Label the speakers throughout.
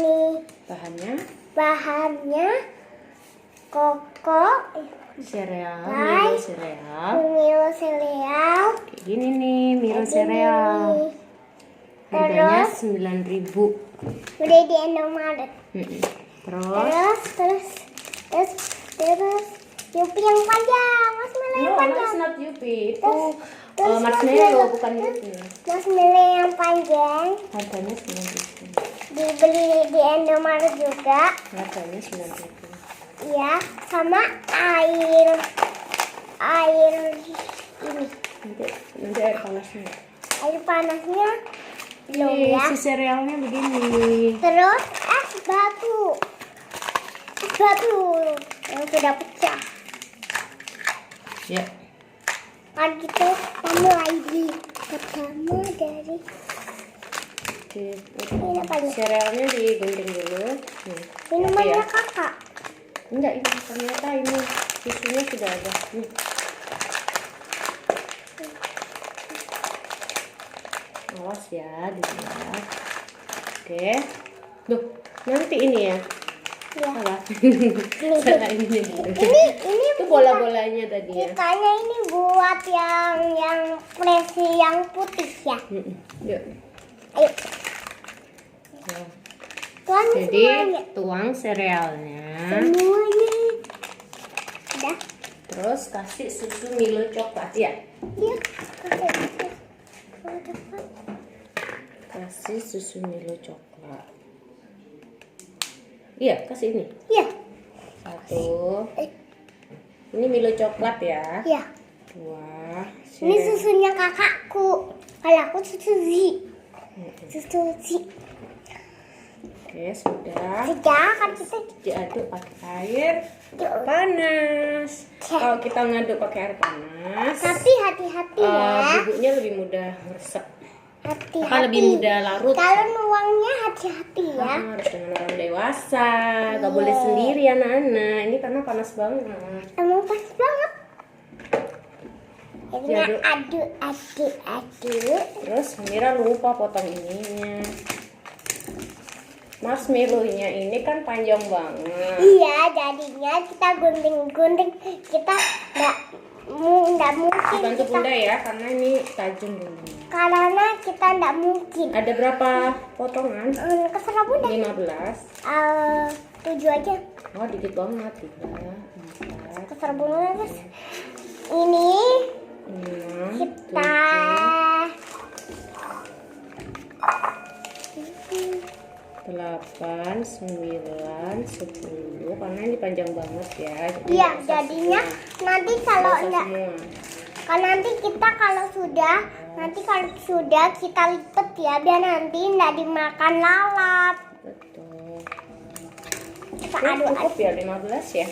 Speaker 1: ini. Bahannya koko,
Speaker 2: sereal,
Speaker 1: Milo sereal.
Speaker 2: Kayak gini nih, Milo sereal. Harganya 9.000.
Speaker 1: Udah di Indomaret.
Speaker 2: Terus
Speaker 1: Yupi yang panjang, marshmallow yang panjang.
Speaker 2: It's not Yupi. Itu marshmallow, bukan Yupi.
Speaker 1: Marshmallow yang panjang.
Speaker 2: Harganya 9.000.
Speaker 1: Dibeli di Indomaret juga.
Speaker 2: Harganya 9.000.
Speaker 1: Iya, sama air ini.
Speaker 2: Nanti air panasnya.
Speaker 1: Air panasnya belum
Speaker 2: Nih,
Speaker 1: ya.
Speaker 2: si serealnya begini.
Speaker 1: Terus es batu yang sudah pecah.
Speaker 2: Ya.
Speaker 1: Kan kita pertama dari ini apa nih?
Speaker 2: Serealnya digunting dulu.
Speaker 1: Minumannya kakak.
Speaker 2: Enggak, ini ternyata ini tisunya sudah ada. Awas ya, dilihat. Oke. Duh, nanti ini ya.
Speaker 1: Ya.
Speaker 2: Salah. Salah ini.
Speaker 1: Ini
Speaker 2: Itu bola-bolanya tadi ya.
Speaker 1: Kitanya ini buat yang presi yang putih ya.
Speaker 2: Yuk.
Speaker 1: Ayo. Tuang
Speaker 2: Jadi
Speaker 1: semuanya.
Speaker 2: tuang serealnya.
Speaker 1: Semuanya. Udah.
Speaker 2: Terus kasih susu Milo coklat ya.
Speaker 1: Iya.
Speaker 2: Kasih susu Milo coklat. Iya, kasih ini.
Speaker 1: Iya.
Speaker 2: 1. Ini Milo coklat ya.
Speaker 1: Iya.
Speaker 2: 2.
Speaker 1: Ini susunya kakakku. Kalau aku susu Z.
Speaker 2: Oke, sudah.
Speaker 1: Sudah kan kita
Speaker 2: Diaduk pakai air panas. Kalau kita ngaduk pakai air panas,
Speaker 1: tapi hati-hati ya.
Speaker 2: bubuknya lebih mudah meresap.
Speaker 1: Hati-hati.
Speaker 2: Lebih mudah larut.
Speaker 1: Kalau nuangnya hati-hati ya.
Speaker 2: Harus dengan orang dewasa, gak boleh sendiri anak-anak. Ini karena panas banget.
Speaker 1: Emang pas banget.
Speaker 2: Diaduk.
Speaker 1: Aduk.
Speaker 2: Terus Mira lupa potong ininya. Marshmallow-nya ini kan panjang banget.
Speaker 1: Iya, jadinya kita gunting-gunting. Kita nggak mungkin.
Speaker 2: Bantu
Speaker 1: Kita,
Speaker 2: bunda ya, karena ini tajam dulu.
Speaker 1: karena kita nggak mungkin.
Speaker 2: Ada berapa potongan?
Speaker 1: Keserah bunda.
Speaker 2: 15.
Speaker 1: 7 aja.
Speaker 2: Oh, dikit banget. 3, 4,
Speaker 1: Keserah bunda guys. Ini
Speaker 2: 5,
Speaker 1: kita
Speaker 2: 8, 9, 10. Karena ini panjang banget ya. Jadi
Speaker 1: iya,
Speaker 2: nggak usah
Speaker 1: jadinya
Speaker 2: semua.
Speaker 1: nanti
Speaker 2: Nggak
Speaker 1: kalau
Speaker 2: usah
Speaker 1: enggak
Speaker 2: semua.
Speaker 1: nanti kita kalau sudah kita lipat ya biar nanti enggak dimakan lalat.
Speaker 2: Betul.
Speaker 1: Kita
Speaker 2: Ini
Speaker 1: aduk
Speaker 2: cukup ya 15 ya.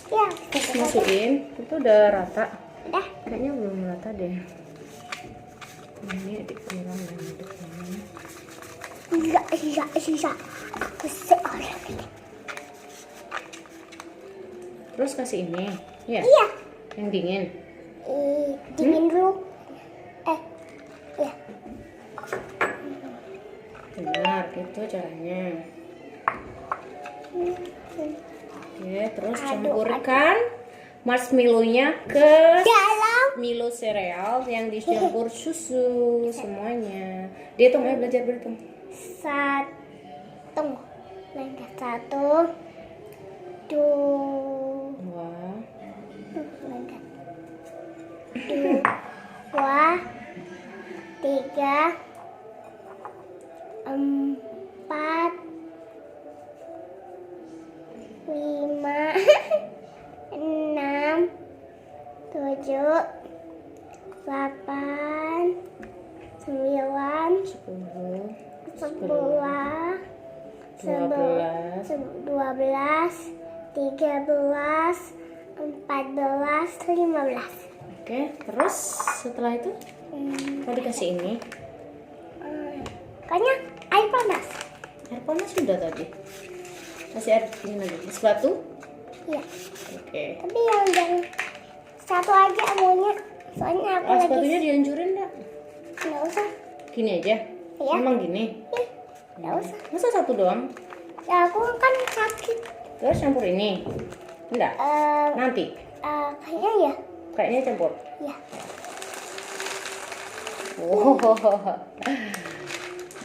Speaker 1: ya.
Speaker 2: Terus masukin. Itu udah rata.
Speaker 1: Udah.
Speaker 2: Kayaknya belum rata deh. Ini disiram dan aduk.
Speaker 1: Sisa. Aku seorang.
Speaker 2: Terus kasih ini. Ya.
Speaker 1: Iya.
Speaker 2: Yang dingin.
Speaker 1: Dingin dulu. Ya.
Speaker 2: Benar, itu caranya. Oke, terus campurkan marshmallow-nya ke
Speaker 1: Dalam.
Speaker 2: Milo sereal yang dicampur susu semuanya. Dia tuh belajar berhitung.
Speaker 1: 1. 2. 3, 4, 5, 6, 7, 8, 9,
Speaker 2: 10,
Speaker 1: 11, 12, 13, 14, 15.
Speaker 2: Oke, terus setelah itu mau dikasih ini.
Speaker 1: Kayaknya air panas.
Speaker 2: Air panas sudah tadi. Kasih air dingin lagi. Es batu.
Speaker 1: Iya.
Speaker 2: Oke.
Speaker 1: Tapi yang satu aja maunya. Soalnya aku
Speaker 2: Es
Speaker 1: lagi.
Speaker 2: batunya dihancurin enggak?
Speaker 1: Nggak usah.
Speaker 2: Gini aja.
Speaker 1: Iya.
Speaker 2: Emang gini.
Speaker 1: Nggak usah.
Speaker 2: Masa satu doang?
Speaker 1: Ya, aku kan sakit.
Speaker 2: Terus campur ini. Enggak. Nanti.
Speaker 1: Kayaknya ya.
Speaker 2: Kayaknya campur.
Speaker 1: Ya.
Speaker 2: Oh,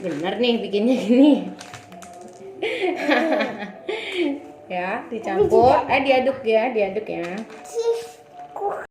Speaker 2: bener nih bikinnya gini. Ya, dicampur. Diaduk ya.